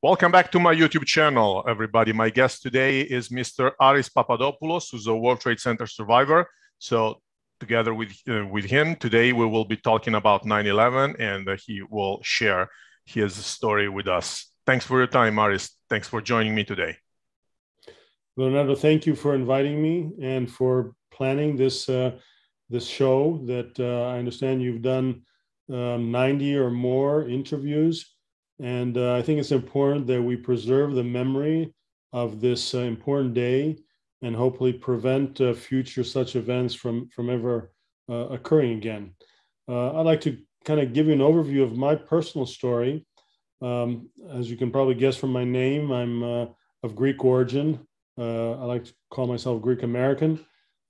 Welcome back to my YouTube channel, everybody. My guest today is Mr. Aris Papadopoulos, who's a World Trade Center survivor. So together with him, today we will be talking about 9/11, and he will share his story with us. Thanks for your time, Aris. Thanks for joining me today. Leonardo, thank you for inviting me and for planning this show that I understand you've done 90 or more interviews. And I think it's important that we preserve the memory of this important day and hopefully prevent future such events from ever occurring again. I'd like to kind of give you an overview of my personal story. As you can probably guess from my name, I'm of Greek origin. I like to call myself Greek American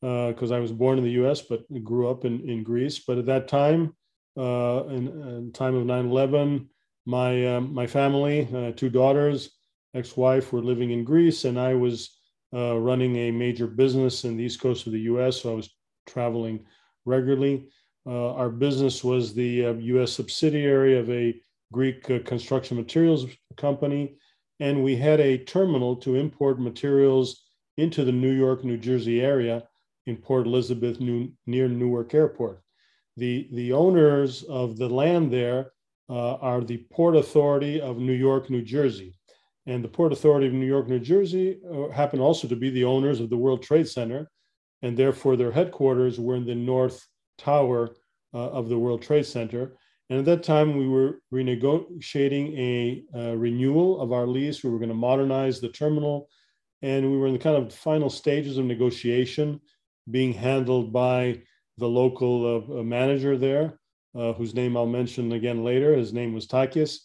because I was born in the US, but grew up in Greece. But at that time, in time of 9/11, my family, two daughters, ex-wife, were living in Greece, and I was running a major business in the East Coast of the US, so I was traveling regularly. Our business was the US subsidiary of a Greek construction materials company, and we had a terminal to import materials into the New York, New Jersey area in Port Elizabeth, near Newark Airport. The owners of the land there are the Port Authority of New York, New Jersey. And the Port Authority of New York, New Jersey happen also to be the owners of the World Trade Center, and therefore their headquarters were in the North Tower of the World Trade Center. And at that time, we were renegotiating a renewal of our lease. We were going to modernize the terminal, and we were in the kind of final stages of negotiation, being handled by the local manager there, whose name I'll mention again later. His name was Takis.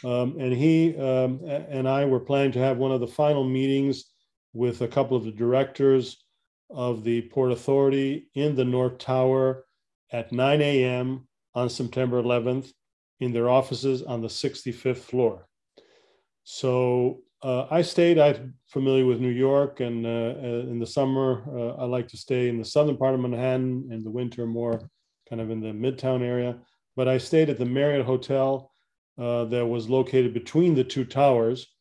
And he and I were planning to have one of the final meetings with a couple of the directors of the Port Authority in the North Tower at 9 a.m. on September 11th in their offices on the 65th floor. So I stayed. I'm familiar with New York, and in the summer, I like to stay in the southern part of Manhattan, in the winter more kind of in the Midtown area. But I stayed at the Marriott Hotel that was located between the two towers.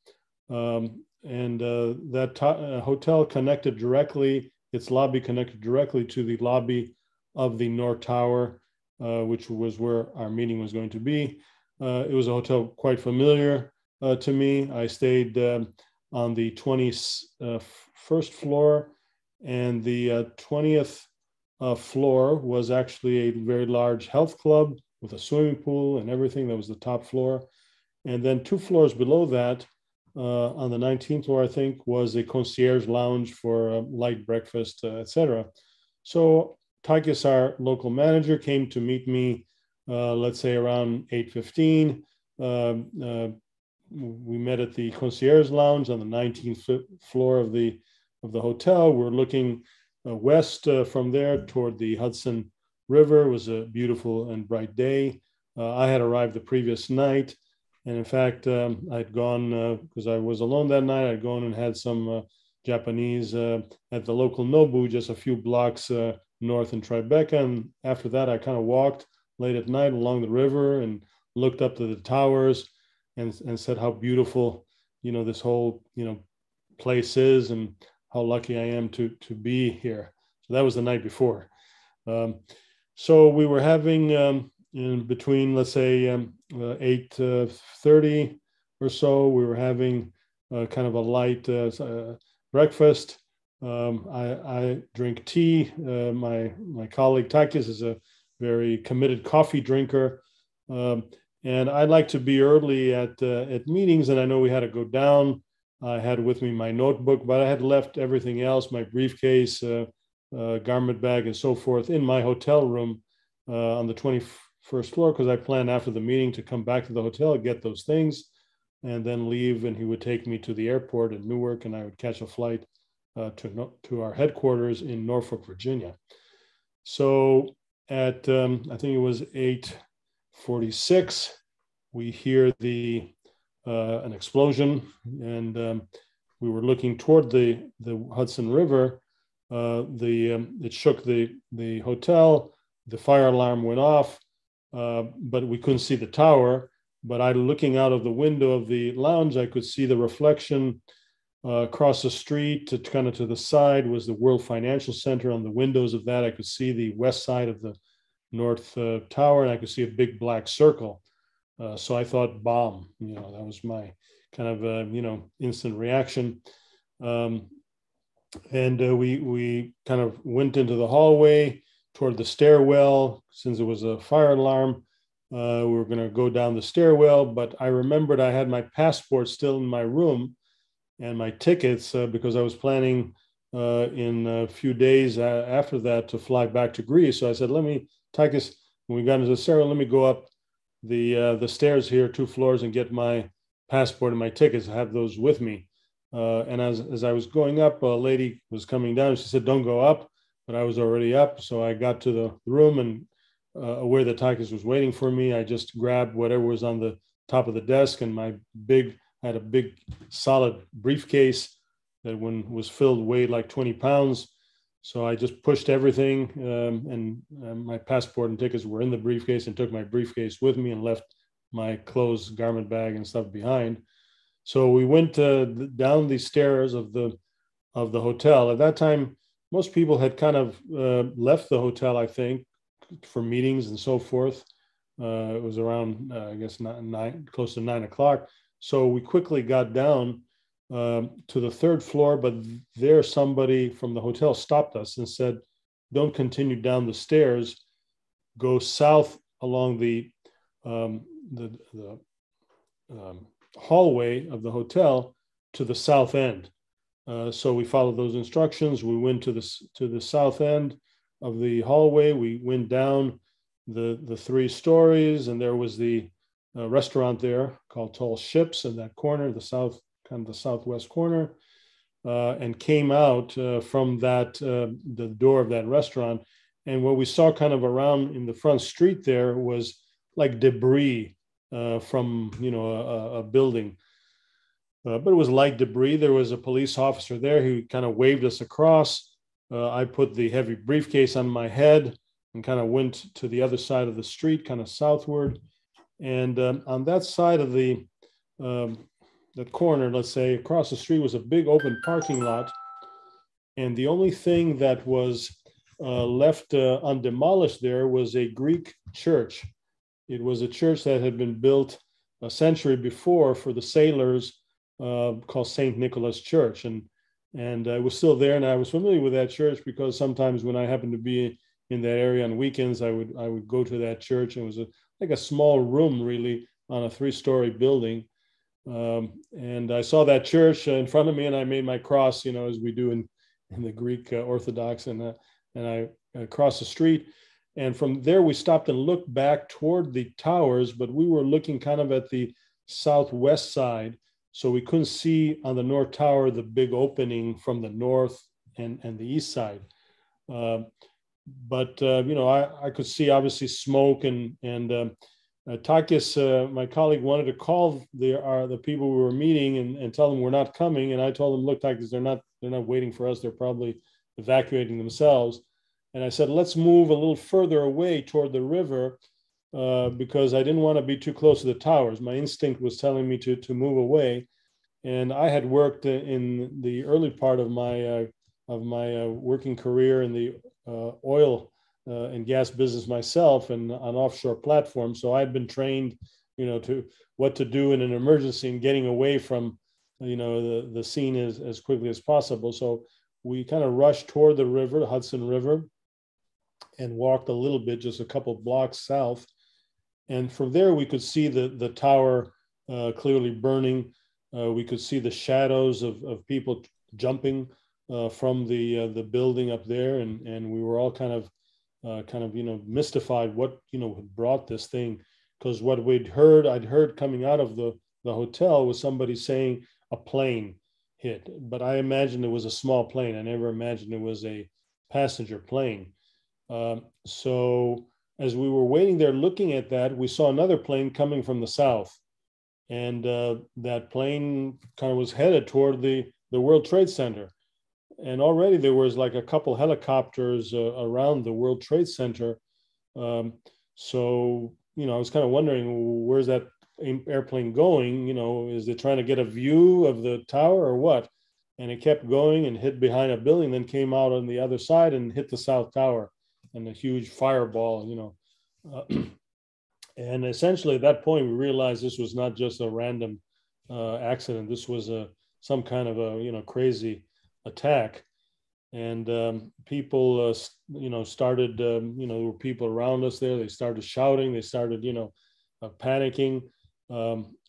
That hotel connected directly, its lobby connected directly to the lobby of the North Tower, which was where our meeting was going to be. It was a hotel quite familiar to me. I stayed on the 21st floor, and the 20th floor was actually a very large health club with a swimming pool and everything. That was the top floor. And then 2 floors below that, on the 19th floor, I think, was a concierge lounge for light breakfast, etc. So Takis, our local manager, came to meet me, let's say around 8:15. We met at the concierge lounge on the 19th floor of the hotel. We're looking west from there toward the Hudson River. It was a beautiful and bright day. I had arrived the previous night, and in fact, I'd gone, because I was alone that night, I'd gone and had some Japanese at the local Nobu, just a few blocks north in Tribeca. And after that, I kind of walked late at night along the river and looked up to the towers and said how beautiful, this whole, place is, and how lucky I am to be here. So that was the night before. So we were having in between, let's say 8:30 or so, we were having kind of a light breakfast. I drink tea. My colleague Takis is a very committed coffee drinker, and I like to be early at meetings. And I know we had to go down. I had with me my notebook, but I had left everything else, my briefcase, garment bag, and so forth, in my hotel room on the 21st floor, because I planned after the meeting to come back to the hotel, get those things, and then leave. And he would take me to the airport in Newark, and I would catch a flight to our headquarters in Norfolk, Virginia. So at I think it was 8:46, we hear an explosion, and we were looking toward the Hudson River. It shook the hotel. The fire alarm went off, but we couldn't see the tower. but looking out of the window of the lounge, I could see the reflection across the street to kind of to the side was the World Financial Center. On the windows of that, I could see the west side of the North Tower, and I could see a big black circle. So I thought bomb, that was my kind of, instant reaction. And we kind of went into the hallway toward the stairwell. Since it was a fire alarm, we were going to go down the stairwell, but I remembered I had my passport still in my room and my tickets because I was planning in a few days after that to fly back to Greece. So I said, let me, Takis, when we got into the stairwell, let me go up the stairs here, 2 floors, and get my passport and my tickets. I have those with me. And as I was going up, a lady was coming down. She said, don't go up, but I was already up. So I got to the room and aware that Takis was waiting for me. I just grabbed whatever was on the top of the desk, and I had a big solid briefcase that when was filled weighed like 20 pounds. So I just pushed everything and my passport and tickets were in the briefcase, and took my briefcase with me and left my clothes, garment bag and stuff behind. So we went down the stairs of the hotel. At that time, most people had kind of left the hotel, I think, for meetings and so forth. It was around, I guess, close to 9 o'clock. So we quickly got down to the 3rd floor, but there somebody from the hotel stopped us and said, don't continue down the stairs, go south along the hallway of the hotel to the south end. So we followed those instructions. We went to the south end of the hallway. We went down the 3 stories, and there was the restaurant there called Tall Ships in that corner, the southwest corner, and came out from the door of that restaurant. And what we saw kind of around in the front street there was like debris from a building, but it was light debris. There was a police officer there who kind of waved us across. I put the heavy briefcase on my head and kind of went to the other side of the street, kind of southward. And on that side of that corner, let's say, across the street was a big open parking lot. And the only thing that was left undemolished there was a Greek church. It was a church that had been built a century before for the sailors, called St. Nicholas Church. And it was still there. And I was familiar with that church because sometimes when I happened to be in that area on weekends, I would go to that church. It was like a small room, really, on a 3-story building. And I saw that church in front of me, and I made my cross, as we do in the Greek Orthodox, and I crossed the street. And from there, we stopped and looked back toward the towers, but we were looking kind of at the southwest side. So we couldn't see on the North Tower the big opening from the north and the east side. But I could see obviously smoke, and Takis, my colleague, wanted to call the people we were meeting and tell them we're not coming. And I told them, look, Takis, they're not waiting for us. They're probably evacuating themselves. And I said, let's move a little further away toward the river because I didn't want to be too close to the towers. My instinct was telling me to move away. And I had worked in the early part of my working career in the oil and gas business myself and on offshore platforms. So I'd been trained, to what to do in an emergency and getting away from, the scene as quickly as possible. So we kind of rushed toward the river, the Hudson River, and walked a little bit, just a couple blocks south. And from there, we could see the tower clearly burning. We could see the shadows of people jumping from the building up there, and we were all kind of mystified what had brought this thing, because what I'd heard coming out of the hotel was somebody saying a plane hit, but I imagined it was a small plane. I never imagined it was a passenger plane. So as we were waiting there looking at that, we saw another plane coming from the south, and that plane kind of was headed toward the World Trade Center. And already there was like a couple helicopters around the World Trade Center. So, I was kind of wondering, where's that airplane going? Is it trying to get a view of the tower or what? And it kept going and hit behind a building, then came out on the other side and hit the South Tower, and a huge fireball. And essentially at that point, we realized this was not just a random accident. This was some kind of a crazy attack. And people, started, there were people around us there. They started shouting. They started, panicking.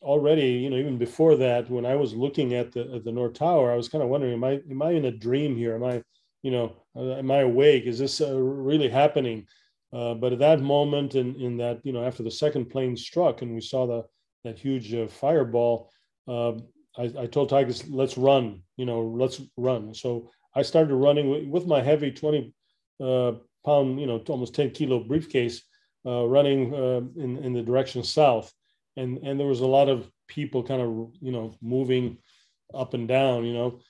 Already, even before that, when I was looking at the North Tower, I was kind of wondering, am I in a dream here? Am I awake? Is this really happening? But at that moment, in that, after the second plane struck and we saw that huge fireball, I told Tigers, let's run, let's run. So I started running with my heavy 20 pound, almost 10 kilo briefcase, running in the direction south. And there was a lot of people kind of, moving up and down.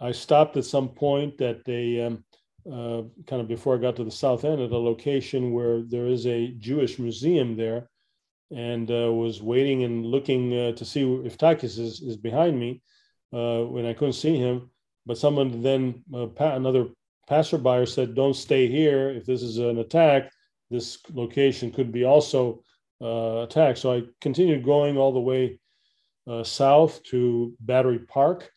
I stopped at some point at a kind of before I got to the south end at a location where there is a Jewish museum there, and was waiting and looking to see if Takis is behind me when I couldn't see him. But someone then, another passerby said, don't stay here. If this is an attack, this location could be also attacked. So I continued going all the way south to Battery Park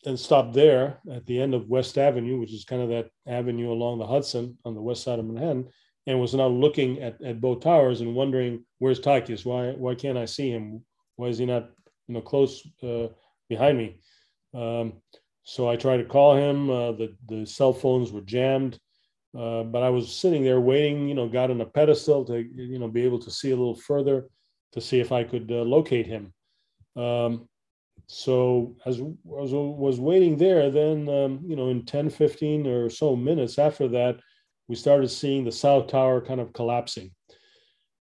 and stopped there at the end of West Avenue, which is kind of that avenue along the Hudson on the west side of Manhattan, and was now looking at both towers and wondering, where's Takis? Why can't I see him? Why is he not close behind me? So I tried to call him. The cell phones were jammed, but I was sitting there waiting. Got on a pedestal to be able to see a little further to see if I could locate him. So as I was waiting there, then in 10, 15 or so minutes after that, we started seeing the South Tower kind of collapsing.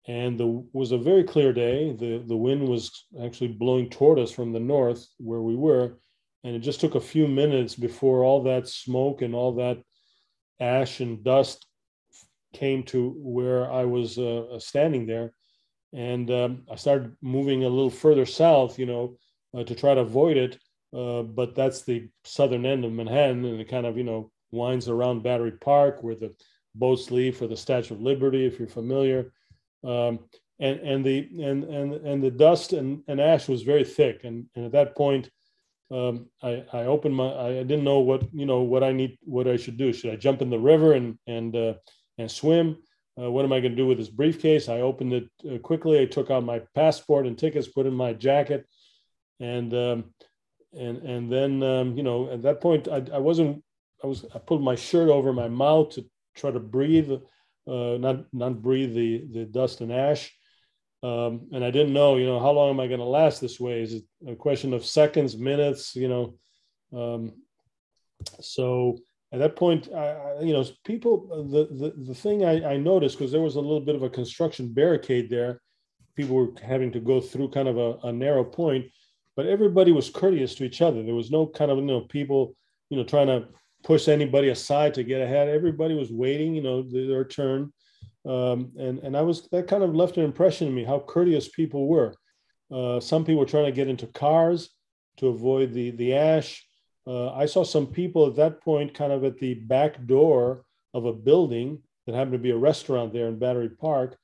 And it was a very clear day. The wind was actually blowing toward us from the north where we were. And it just took a few minutes before all that smoke and all that ash and dust came to where I was standing there. And I started moving a little further south, to try to avoid it. But that's the southern end of Manhattan, and it kind of, winds around Battery Park where the boats leave for the Statue of Liberty, if you're familiar. And the dust and ash was very thick. And at that point, I opened I didn't know what I should do. Should I jump in the river and swim? What am I going to do with this briefcase? I opened it quickly. I took out my passport and tickets, put in my jacket, and then at that point I pulled my shirt over my mouth to try to breathe, not breathe the dust and ash. And I didn't know, how long am I going to last this way? Is it a question of seconds, minutes, so at that point, people, the thing I noticed, because there was a little bit of a construction barricade there, people were having to go through kind of a narrow point, but everybody was courteous to each other. There was no kind of, people, trying to push anybody aside to get ahead. Everybody was waiting, their turn. And that kind of left an impression in me, how courteous people were. Some people were trying to get into cars to avoid the ash. I saw some people at that point kind of at the back door of a building that happened to be a restaurant there in Battery Park.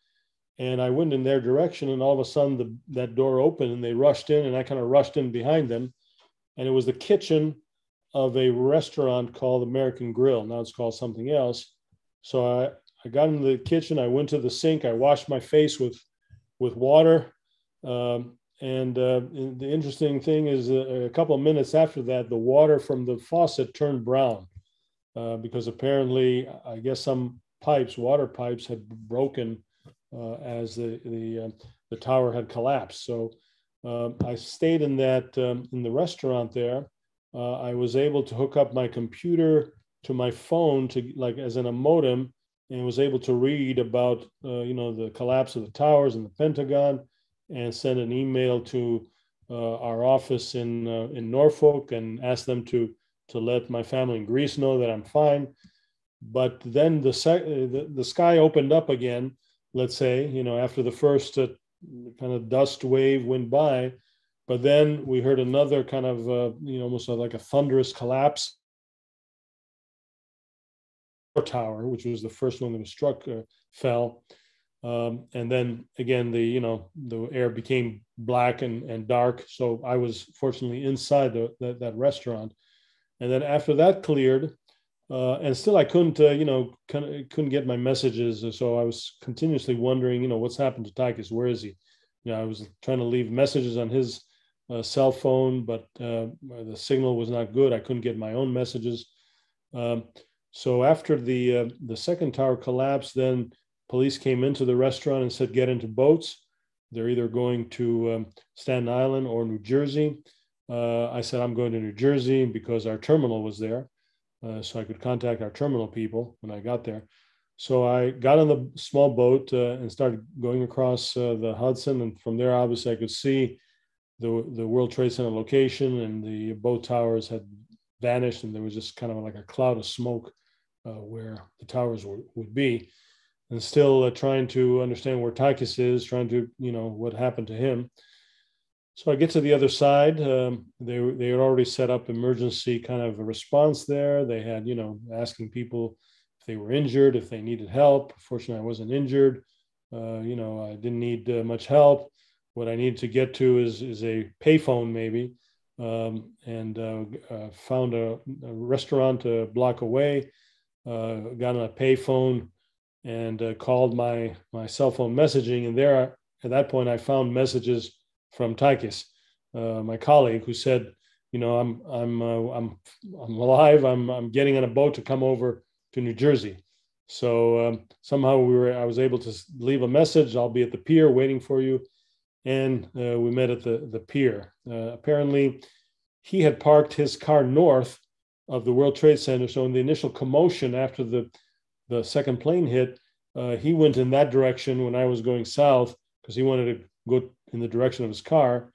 And I went in their direction, and all of a sudden that door opened and they rushed in, and I kind of rushed in behind them. And it was the kitchen of a restaurant called American Grill. Now it's called something else. So I got into the kitchen, I went to the sink, I washed my face with water. And the interesting thing is a couple of minutes after that, the water from the faucet turned brown because apparently, I guess some water pipes had broken as the tower had collapsed. So I stayed in the restaurant there. I was able to hook up my computer to my phone as in a modem, and was able to read about the collapse of the towers and the Pentagon, and send an email to our office in Norfolk and ask them to let my family in Greece know that I'm fine. But then the sky opened up again, let's say, after the first kind of dust wave went by, but then we heard another kind of, almost like a thunderous collapse. Tower, which was the first one that was struck, fell. And then again, the air became black and dark. So I was fortunately inside that restaurant. And then after that cleared, and still I couldn't, couldn't get my messages. So I was continuously wondering, what's happened to Takis? Where is he? I was trying to leave messages on his cell phone, but the signal was not good. I couldn't get my own messages. So after the second tower collapsed, then police came into the restaurant and said, get into boats. They're either going to Staten Island or New Jersey. I said, I'm going to New Jersey because our terminal was there. So I could contact our terminal people when I got there. So I got on the small boat and started going across the Hudson. And from there, obviously, I could see the World Trade Center location, and the boat towers had vanished, and there was just kind of like a cloud of smoke where the towers would be. And still trying to understand where Takis is, trying to, what happened to him. So I get to the other side. They had already set up emergency kind of a response there. They had, asking people if they were injured, if they needed help. Fortunately, I wasn't injured. I didn't need much help. What I needed to get to is a payphone maybe, and found a restaurant a block away. Got on a payphone and called my cell phone messaging, and there at that point I found messages from Takis, my colleague, who said, I'm alive. I'm getting on a boat to come over to New Jersey. So somehow I was able to leave a message. I'll be at the pier waiting for you, and we met at the pier. Apparently, he had parked his car north of the World Trade Center. So in the initial commotion after the second plane hit, he went in that direction when I was going south because he wanted to go in the direction of his car,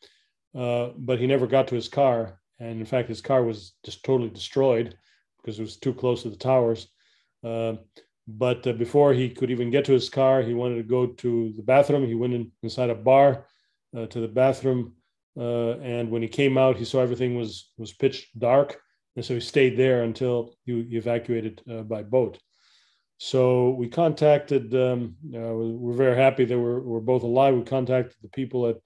but he never got to his car. And in fact, his car was just totally destroyed because it was too close to the towers. But before he could even get to his car, he wanted to go to the bathroom. He went inside a bar to the bathroom. And when he came out, he saw everything was pitch dark. And so he stayed there until he evacuated by boat. So we contacted, we're very happy that we're both alive. We contacted the people at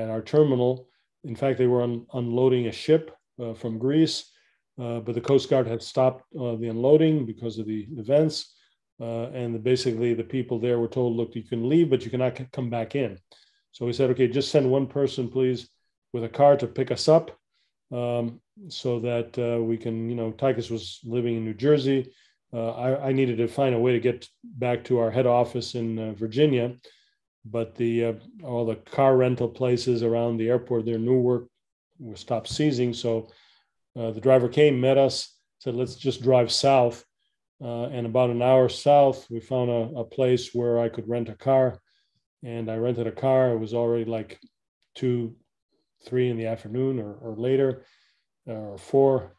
our terminal. In fact, they were unloading a ship from Greece, but the Coast Guard had stopped the unloading because of the events. And basically the people there were told, look, you can leave, but you cannot come back in. So we said, okay, just send one person, please, with a car to pick us up so that we can, Takis was living in New Jersey. I needed to find a way to get back to our head office in Virginia, but all the car rental places around the airport there, Newark, were stopped seizing. So the driver came, met us, said, let's just drive south. And about an hour south, we found a place where I could rent a car. And I rented a car. It was already like 2, 3 in the afternoon or later, or 4.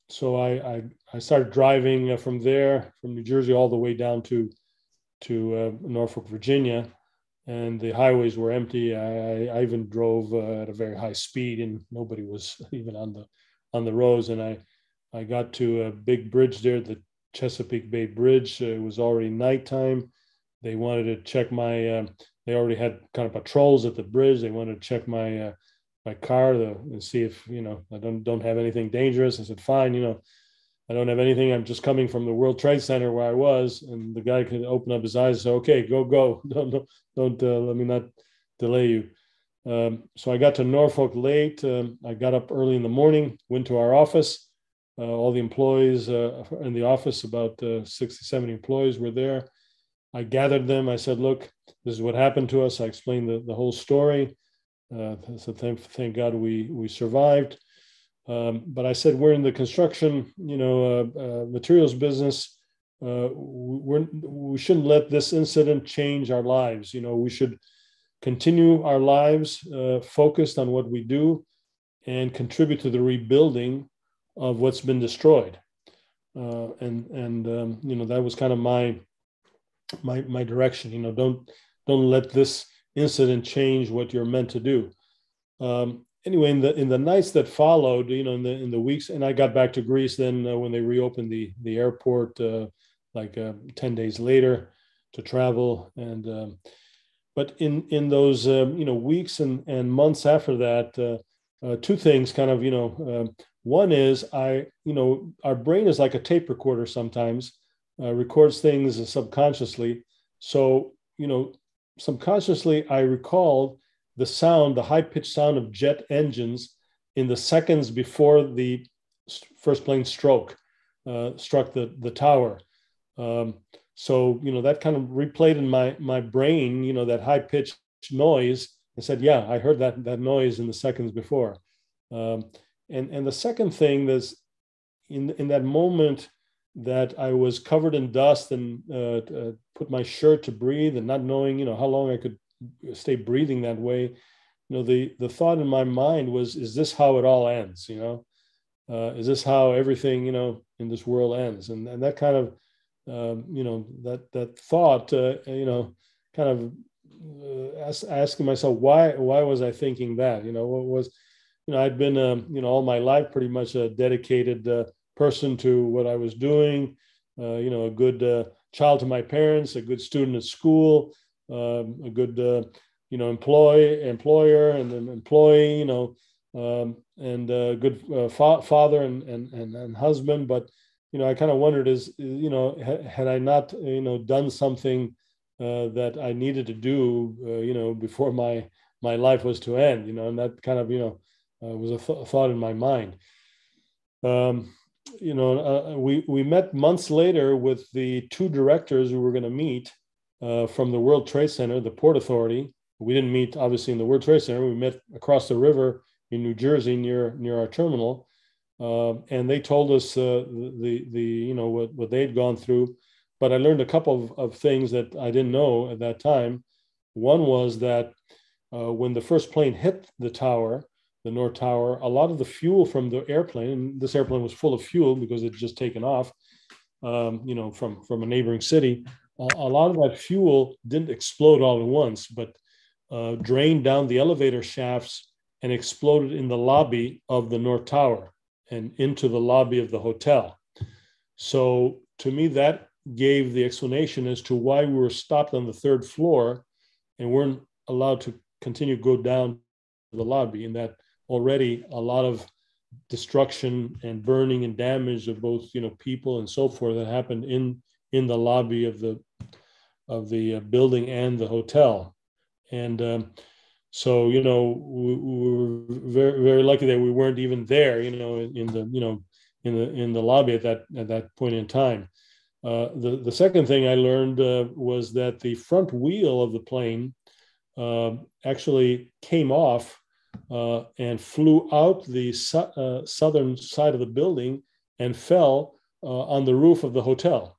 So I started driving from there, from New Jersey, all the way down to Norfolk, Virginia, and the highways were empty. I even drove at a very high speed, and nobody was even on the roads. And I got to a big bridge there, the Chesapeake Bay Bridge. It was already nighttime. They wanted to check my. They already had kind of patrols at the bridge. They wanted to check my car and see if I don't have anything dangerous. I said, fine, I don't have anything. I'm just coming from the World Trade Center where I was. And the guy could open up his eyes and say, okay, go. Don't let me not delay you. So I got to Norfolk late. I got up early in the morning, went to our office. All the employees in the office, about 60, 70 employees were there. I gathered them. I said, look, this is what happened to us. I explained the whole story. So thank God we survived. But I said, we're in the construction, materials business. We shouldn't let this incident change our lives. We should continue our lives focused on what we do and contribute to the rebuilding of what's been destroyed. That was kind of my direction. Don't let this incident change what you're meant to do. Anyway, in the nights that followed, in the weeks, and I got back to Greece then when they reopened the airport 10 days later to travel. And but in those weeks and months after that, two things kind of one is our brain is like a tape recorder sometimes, records things subconsciously. So subconsciously I recalled the high-pitched sound of jet engines in the seconds before the first plane struck the tower. So that kind of replayed in my brain, that high-pitched noise. I said, yeah, I heard that noise in the seconds before. And the second thing is in that moment that I was covered in dust and put my shirt to breathe and not knowing, how long I could stay breathing that way. The thought in my mind was, is this how it all ends? Is this how everything, in this world ends? And that kind of, that thought, kind of asking myself, why was I thinking that? What was, I'd been, all my life pretty much a dedicated person to what I was doing, a good child to my parents, a good student at school, a good, employer and an employee, and a good father and husband. But, I kind of wondered had I not, done something that I needed to do, before my life was to end, and that kind of, was a thought in my mind. We met months later with the two directors who were going to meet from the World Trade Center, the Port Authority. We didn't meet obviously in the World Trade Center. We met across the river in New Jersey near our terminal, and they told us what they'd gone through. But I learned a couple of things that I didn't know at that time. One was that when the first plane hit the tower, the North Tower, a lot of the fuel from the airplane, and this airplane was full of fuel because it had just taken off, from a neighboring city. A lot of that fuel didn't explode all at once, but drained down the elevator shafts and exploded in the lobby of the North Tower and into the lobby of the hotel. So to me, that gave the explanation as to why we were stopped on the third floor and weren't allowed to continue to go down to the lobby, and that already a lot of destruction and burning and damage of both people and so forth that happened in the lobby of the building and the hotel. And so we were very, very lucky that we weren't even there in the lobby at that point in time. The second thing I learned was that the front wheel of the plane actually came off and flew out the southern side of the building and fell on the roof of the hotel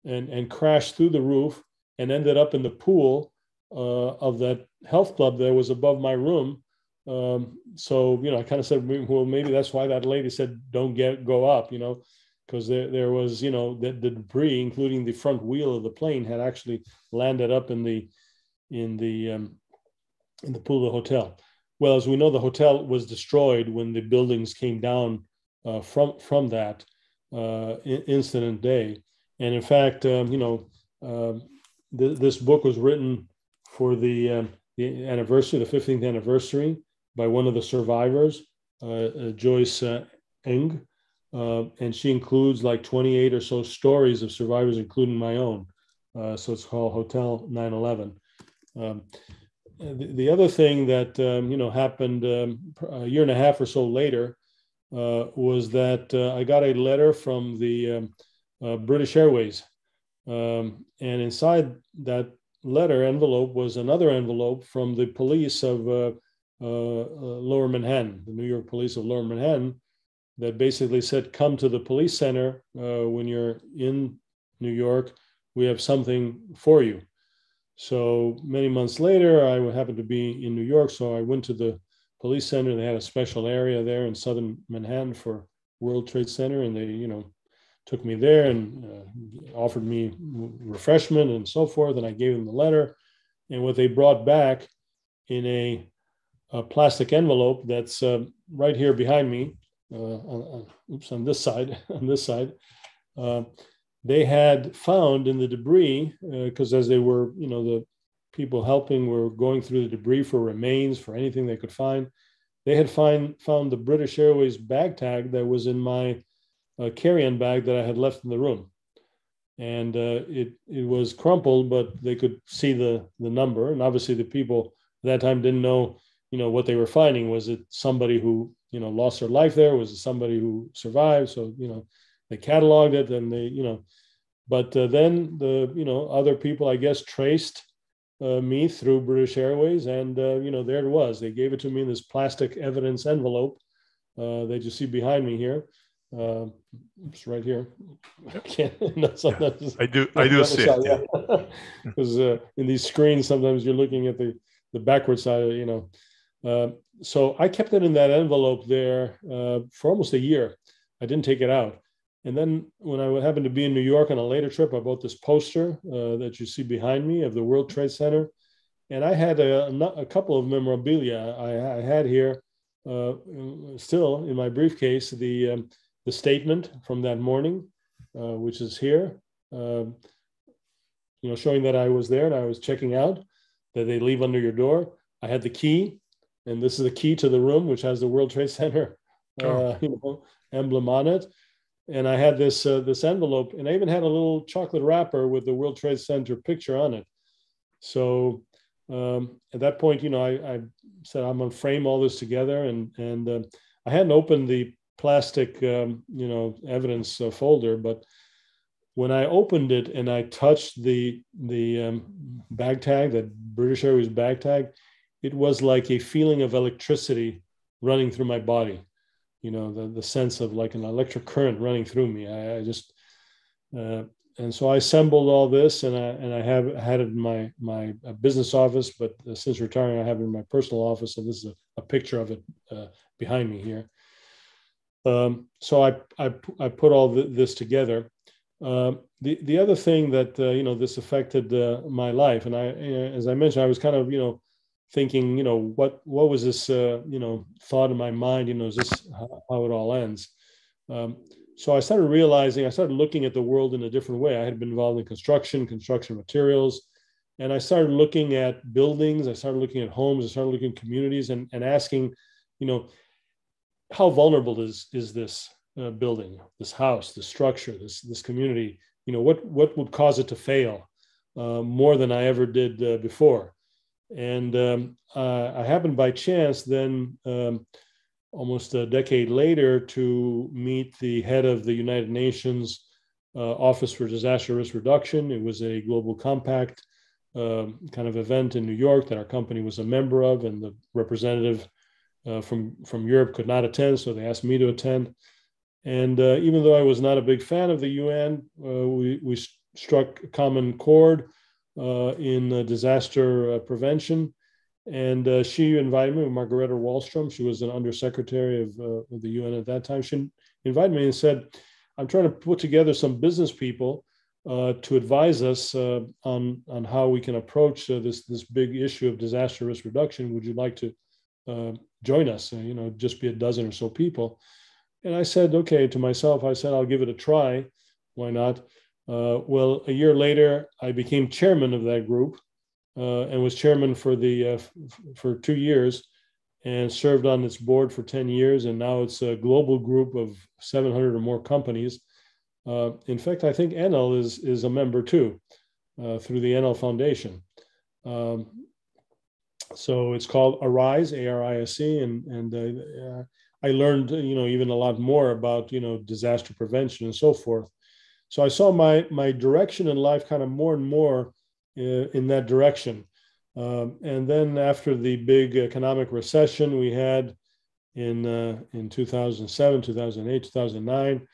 and crashed through the roof and ended up in the pool of that health club that was above my room. So, I kind of said, well, maybe that's why that lady said, don't go up, because there was, the debris, including the front wheel of the plane, had actually landed up in the pool of the hotel. Well, as we know, the hotel was destroyed when the buildings came down from that incident day. And in fact, this book was written for the anniversary, the 15th anniversary, by one of the survivors, Joyce Eng, and she includes like 28 or so stories of survivors, including my own. So it's called Hotel 9/11. The other thing that happened a year and a half or so later was that I got a letter from the British Airways, and inside that letter envelope was another envelope from the police of Lower Manhattan, the New York police of Lower Manhattan, that basically said, come to the police center when you're in New York. We have something for you. So many months later, I happened to be in New York, so I went to the police center. They had a special area there in southern Manhattan for World Trade Center, and they, took me there and offered me refreshment and so forth. And I gave them the letter, and what they brought back in a plastic envelope that's right here behind me. On this side, on this side. They had found in the debris, because as they were, the people helping were going through the debris for remains, for anything they could find. They had found the British Airways bag tag that was in my carry-on bag that I had left in the room. And it was crumpled, but they could see the number. And obviously the people at that time didn't know, what they were finding. Was it somebody who, lost their life there? Was it somebody who survived? So, they cataloged it and they, but then the, other people, I guess, traced me through British Airways. And, there it was. They gave it to me in this plastic evidence envelope that you see behind me here. It's right here. I do see it. Because in these screens, sometimes you're looking at the backward side, so I kept it in that envelope there for almost a year. I didn't take it out. And then when I happened to be in New York on a later trip, I bought this poster that you see behind me of the World Trade Center. And I had a couple of memorabilia. I had here still in my briefcase the statement from that morning, which is here, showing that I was there and I was checking out, that they leave under your door. I had the key, and this is the key to the room, which has the World Trade Center emblem on it. And I had this envelope, and I even had a little chocolate wrapper with the World Trade Center picture on it. So at that point, I said I'm gonna frame all this together, and I hadn't opened the plastic, evidence folder, but when I opened it and I touched the bag tag, that British Airways bag tag, it was like a feeling of electricity running through my body. The sense of like an electric current running through me. I just, and so I assembled all this, and I had it in my business office, but since retiring, I have it in my personal office, and this is a picture of it behind me here. So I put all this together. The other thing that this affected my life, and as I mentioned, I was kind of thinking, what was this thought in my mind? Is this how it all ends? So I started looking at the world in a different way. I had been involved in construction materials, and I started looking at buildings. I started looking at homes. I started looking at communities, and asking, how vulnerable is this building, this house, this structure, this community? What would cause it to fail more than I ever did before? And I happened by chance then, almost a decade later, to meet the head of the United Nations Office for Disaster Risk Reduction. It was a global compact kind of event in New York that our company was a member of, and the representative from Europe could not attend, so they asked me to attend. And even though I was not a big fan of the UN, we struck a common chord in disaster prevention. And she invited me, Margareta Wallström. She was an undersecretary of the UN at that time. She invited me and said, I'm trying to put together some business people to advise us on how we can approach this big issue of disaster risk reduction. Would you like to join us? Just be a dozen or so people. And I said, okay, to myself, I said, I'll give it a try. Why not? Well, a year later, I became chairman of that group and was chairman for 2 years, and served on its board for 10 years. And now it's a global group of 700 or more companies. In fact, I think Enel is a member too, through the Enel Foundation. So it's called Arise, ARISE, and I learned, even a lot more about, disaster prevention and so forth. So I saw my direction in life kind of more and more in that direction. And then after the big economic recession we had in 2007, 2008, 2009,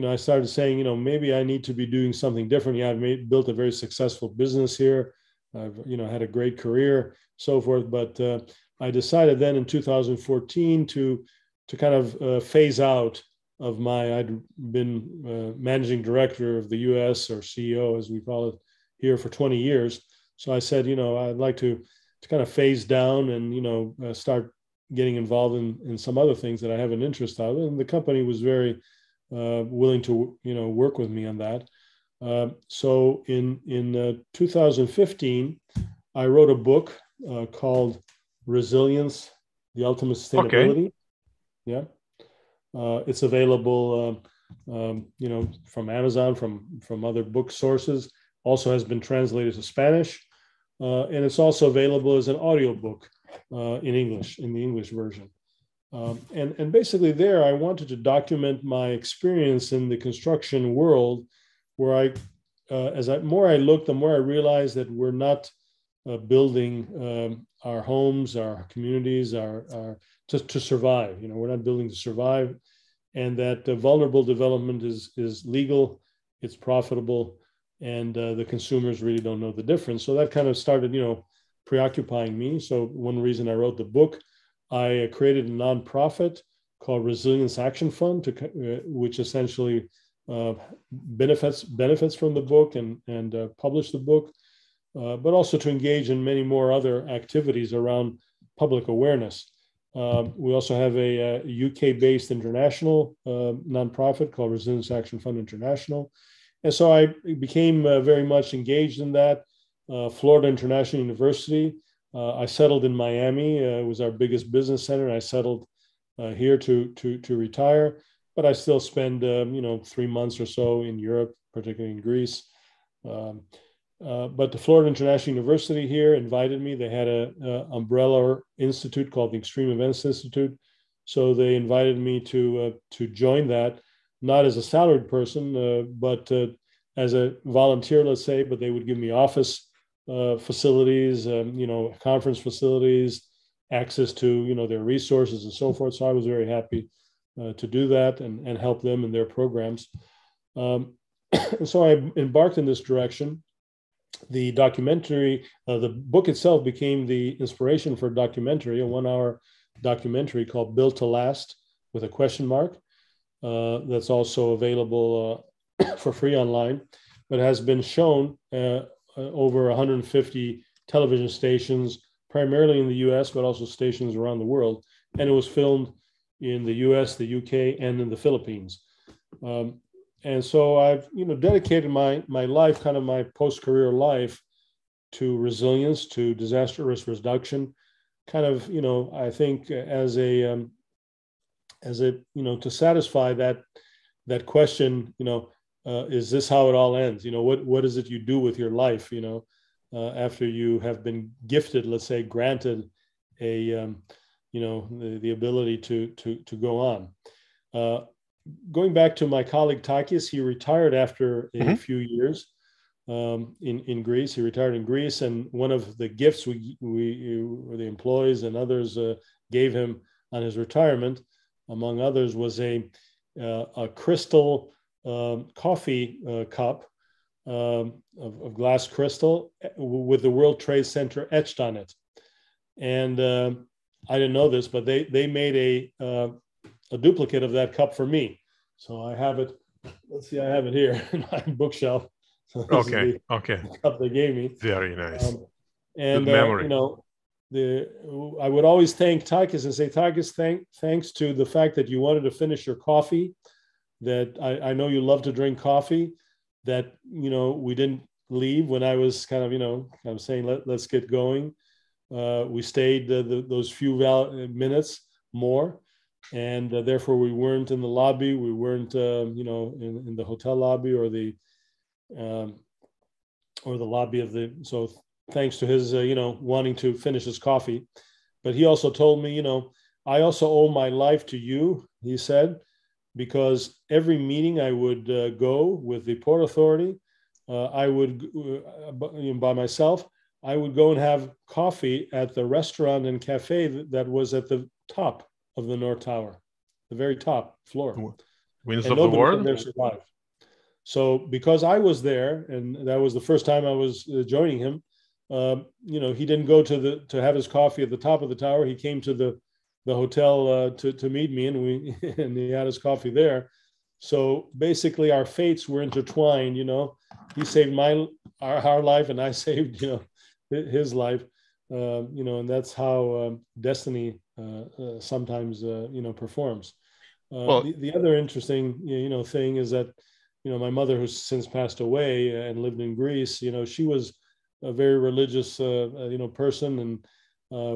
I started saying, maybe I need to be doing something different. Yeah, I've built a very successful business here. I've, had a great career, so forth. But I decided then in 2014 to kind of phase out of I'd been managing director of the US, or CEO, as we call it here, for 20 years. So I said, I'd like to kind of phase down and, start getting involved in some other things that I have an interest of. And the company was very willing to, work with me on that. So in 2015, I wrote a book called Resilience, the Ultimate Sustainability. Okay. Yeah. It's available, from Amazon, from other book sources. Also has been translated to Spanish. And it's also available as an audiobook in English, in the English version. And basically there, I wanted to document my experience in the construction world, where more I looked, the more I realized that we're not building our homes, our communities, to survive. We're not building to survive, and that vulnerable development is legal, it's profitable, and the consumers really don't know the difference. So that kind of started, preoccupying me. So one reason I wrote the book, I created a nonprofit called Resilience Action Fund, which essentially benefits from the book and publish the book, but also to engage in many more other activities around public awareness. We also have a UK-based international nonprofit called Resilience Action Fund International. And so I became very much engaged in that. Florida International University, I settled in Miami. It was our biggest business center. I settled here to retire, but I still spend 3 months or so in Europe, particularly in Greece. But the Florida International University here invited me. They had an umbrella institute called the Extreme Events Institute. So they invited me to join that, not as a salaried person, but as a volunteer, let's say, but they would give me office facilities, conference facilities, access to, their resources and so forth. So I was very happy to do that and help them in their programs. And so I embarked in this direction. The documentary, the book itself became the inspiration for a documentary, a 1-hour documentary called Built to Last with a question mark. That's also available for free online, but has been shown over 150 television stations, primarily in the US, but also stations around the world. And it was filmed in the US, the UK, and in the Philippines. And so I've, dedicated my life, kind of my post-career life, to resilience, to disaster risk reduction, kind of, I think as a, to satisfy that question, is this how it all ends? What is it you do with your life, after you have been gifted, let's say, granted the ability to go on. Going back to my colleague Takis, he retired after a few years in Greece. He retired in Greece, and one of the gifts we the employees and others gave him on his retirement, among others, was a crystal coffee cup of glass crystal with the World Trade Center etched on it. And I didn't know this, but they made a duplicate of that cup for me. So I have it. Let's see, I have it here in my bookshelf. So okay. The cup they gave me. Very nice. And good memory. I would always thank Takis and say, Takis, thanks to the fact that you wanted to finish your coffee, that I know you love to drink coffee, that, we didn't leave when I was kind of, I'm saying, let's get going. We stayed those few minutes more. And therefore, we weren't in the lobby. We weren't, in the hotel lobby or the lobby of the. So thanks to his, wanting to finish his coffee, but he also told me, I also owe my life to you. He said, because every meeting I would go with the Port Authority, I would by myself. I would go and have coffee at the restaurant and cafe that was at the top of the North Tower, the very top floor. Winds of the world. There survived. So because I was there, and that was the first time I was joining him, he didn't go to have his coffee at the top of the tower. He came to the hotel to meet me, and he had his coffee there. So basically, our fates were intertwined. He saved our life, and I saved his life. and that's how destiny sometimes performs. Well, The other interesting thing is that my mother, who's since passed away and lived in Greece, she was a very religious person, and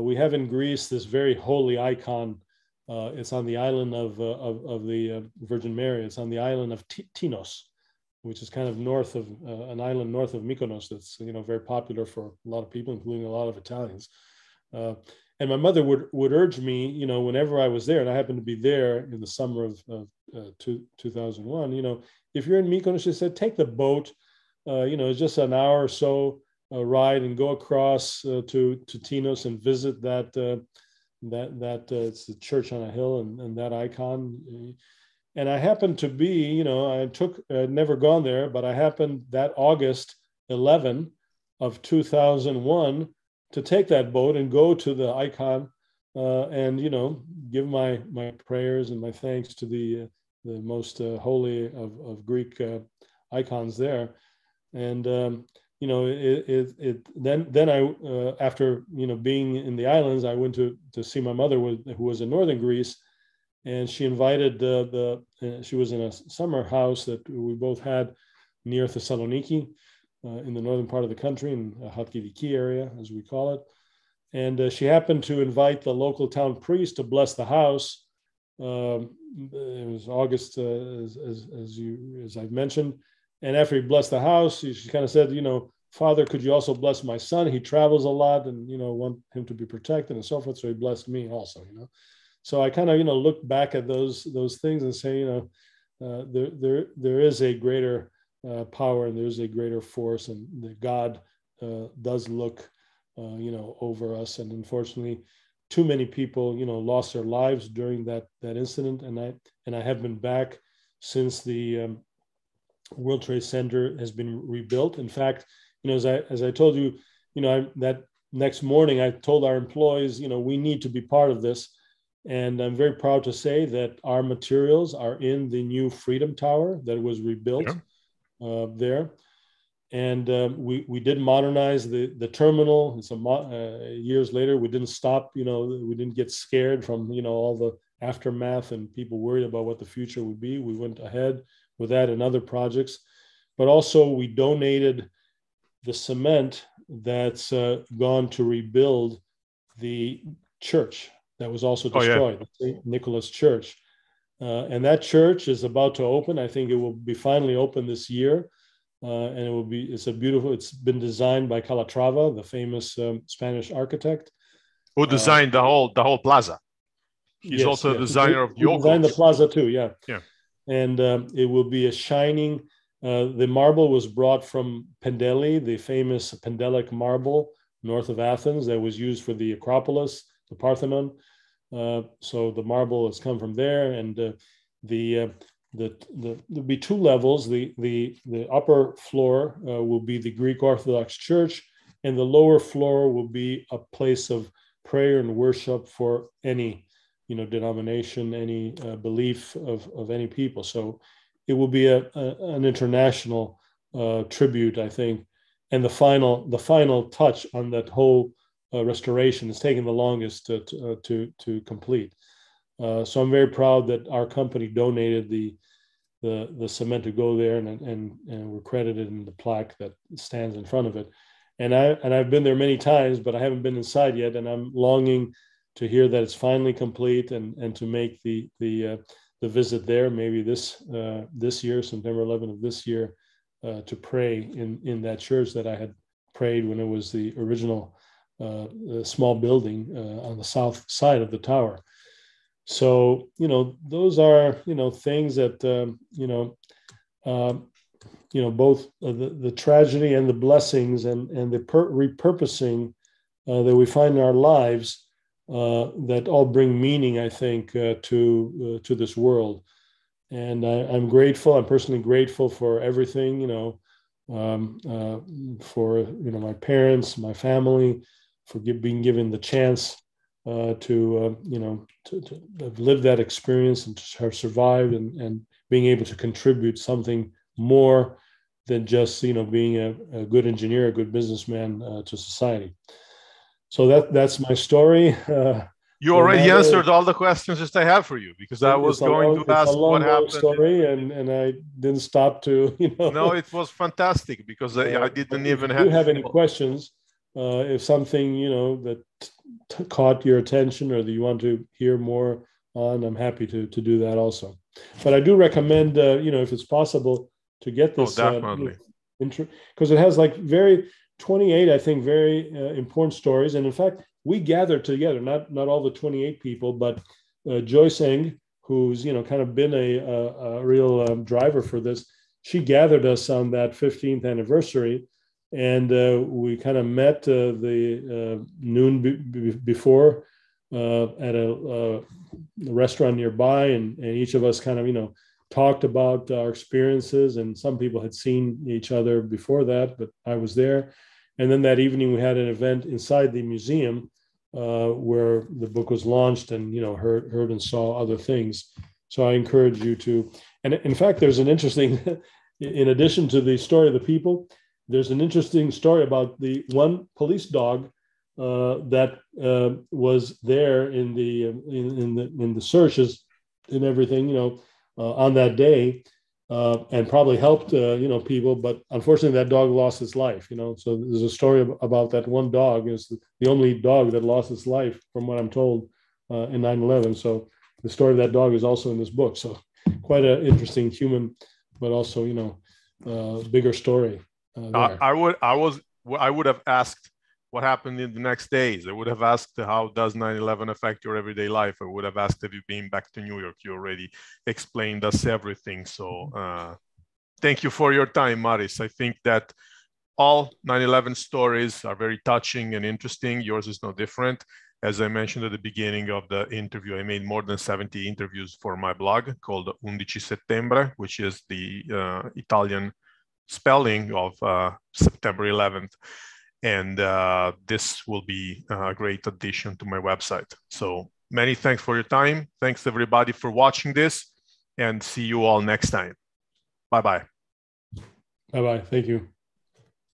we have in Greece this very holy icon. It's on the island of the Virgin Mary. It's on the island of Tinos, which is kind of north of an island north of Mykonos. That's very popular for a lot of people, including a lot of Italians. And my mother would urge me, whenever I was there, and I happened to be there in the summer of 2001. If you're in Mykonos, she said, take the boat. It's just an hour or so ride, and go across to Tinos and visit that. It's the church on a hill and that icon. And I happened to be, I'd never gone there, but I happened that August 11 of 2001 to take that boat and go to the icon and, give my prayers and my thanks to the most holy of Greek icons there. And, then I, after, being in the islands, I went to see my mother who was in northern Greece. And she invited she was in a summer house that we both had near Thessaloniki in the northern part of the country, in Halkidiki area, as we call it. And she happened to invite the local town priest to bless the house. It was August, as I've mentioned. And after he blessed the house, she kind of said, Father, could you also bless my son? He travels a lot and, want him to be protected and so forth. So he blessed me also, So I kind of, look back at those things and say, there is a greater power and there's a greater force, and that God does look, over us. And unfortunately, too many people, lost their lives during that incident. And I have been back since the World Trade Center has been rebuilt. In fact, as I told you, that next morning I told our employees, we need to be part of this. And I'm very proud to say that our materials are in the new Freedom Tower that was rebuilt there. And we did modernize the terminal. Years later, we didn't stop, we didn't get scared from, all the aftermath and people worried about what the future would be. We went ahead with that and other projects. But also we donated the cement that's gone to rebuild the church that was also destroyed, the St. Nicholas Church. And that church is about to open. I think it will be finally open this year. And it's been designed by Calatrava, the famous Spanish architect. Who designed the whole plaza. He's also the designer of the He designed the plaza too, yeah. And it will be a shining, the marble was brought from Pendeli, the famous Pendelic marble north of Athens that was used for the Acropolis, the Parthenon. So the marble has come from there, and there'll be two levels. The upper floor will be the Greek Orthodox Church, and the lower floor will be a place of prayer and worship for any denomination, any belief of any people. So it will be an international tribute, I think. And the final touch on that whole restoration is taking the longest to complete. So I'm very proud that our company donated the cement to go there, and we're credited in the plaque that stands in front of it. And I've been there many times, but I haven't been inside yet, and I'm longing to hear that it's finally complete and to make the visit there, maybe this year, September 11th of this year, to pray in that church that I had prayed when it was the original small building on the south side of the tower. So, those are, things that, both the tragedy and the blessings and the repurposing that we find in our lives that all bring meaning, I think, to this world. And I'm grateful. I'm personally grateful for everything, for, my parents, my family, for being given the chance to live that experience and to have survived and being able to contribute something more than just, being a good engineer, a good businessman to society. So that's my story. You already answered all the questions that I have for you, because I was going to ask what happened. Story, and I didn't stop to, No, it was fantastic, because I didn't even have. If you have any questions, if something that caught your attention or that you want to hear more on, I'm happy to do that also. But I do recommend, if it's possible, to get this definitely, because it has like 28, I think, very important stories. And in fact, we gathered together, not all the 28 people, but Joyce Eng, who's kind of been a real driver for this. She gathered us on that 15th anniversary, and we kind of met the noon before at a restaurant nearby, and each of us kind of talked about our experiences. And some people had seen each other before that, but I was there. And then that evening we had an event inside the museum where the book was launched, and heard and saw other things. So I encourage you to. And in fact, there's an interesting, in addition to the story of the people, there's an interesting story about the one police dog that was there in the searches and everything, on that day, and probably helped people. But unfortunately, that dog lost its life. So there's a story about that one dog. Is the only dog that lost its life, from what I'm told, in 9/11. So the story of that dog is also in this book. So quite an interesting human, but also bigger story. I would have asked what happened in the next days. I would have asked, how does 9/11 affect your everyday life? I would have asked, have you been back to New York? You already explained us everything. So thank you for your time, Aris. I think that all 9/11 stories are very touching and interesting. Yours is no different. As I mentioned at the beginning of the interview, I made more than 70 interviews for my blog called 11 Settembre, which is the Italian spelling of September 11th. And this will be a great addition to my website. So many thanks for your time. Thanks everybody for watching this, and see you all next time. Bye-bye. Bye-bye. Thank you.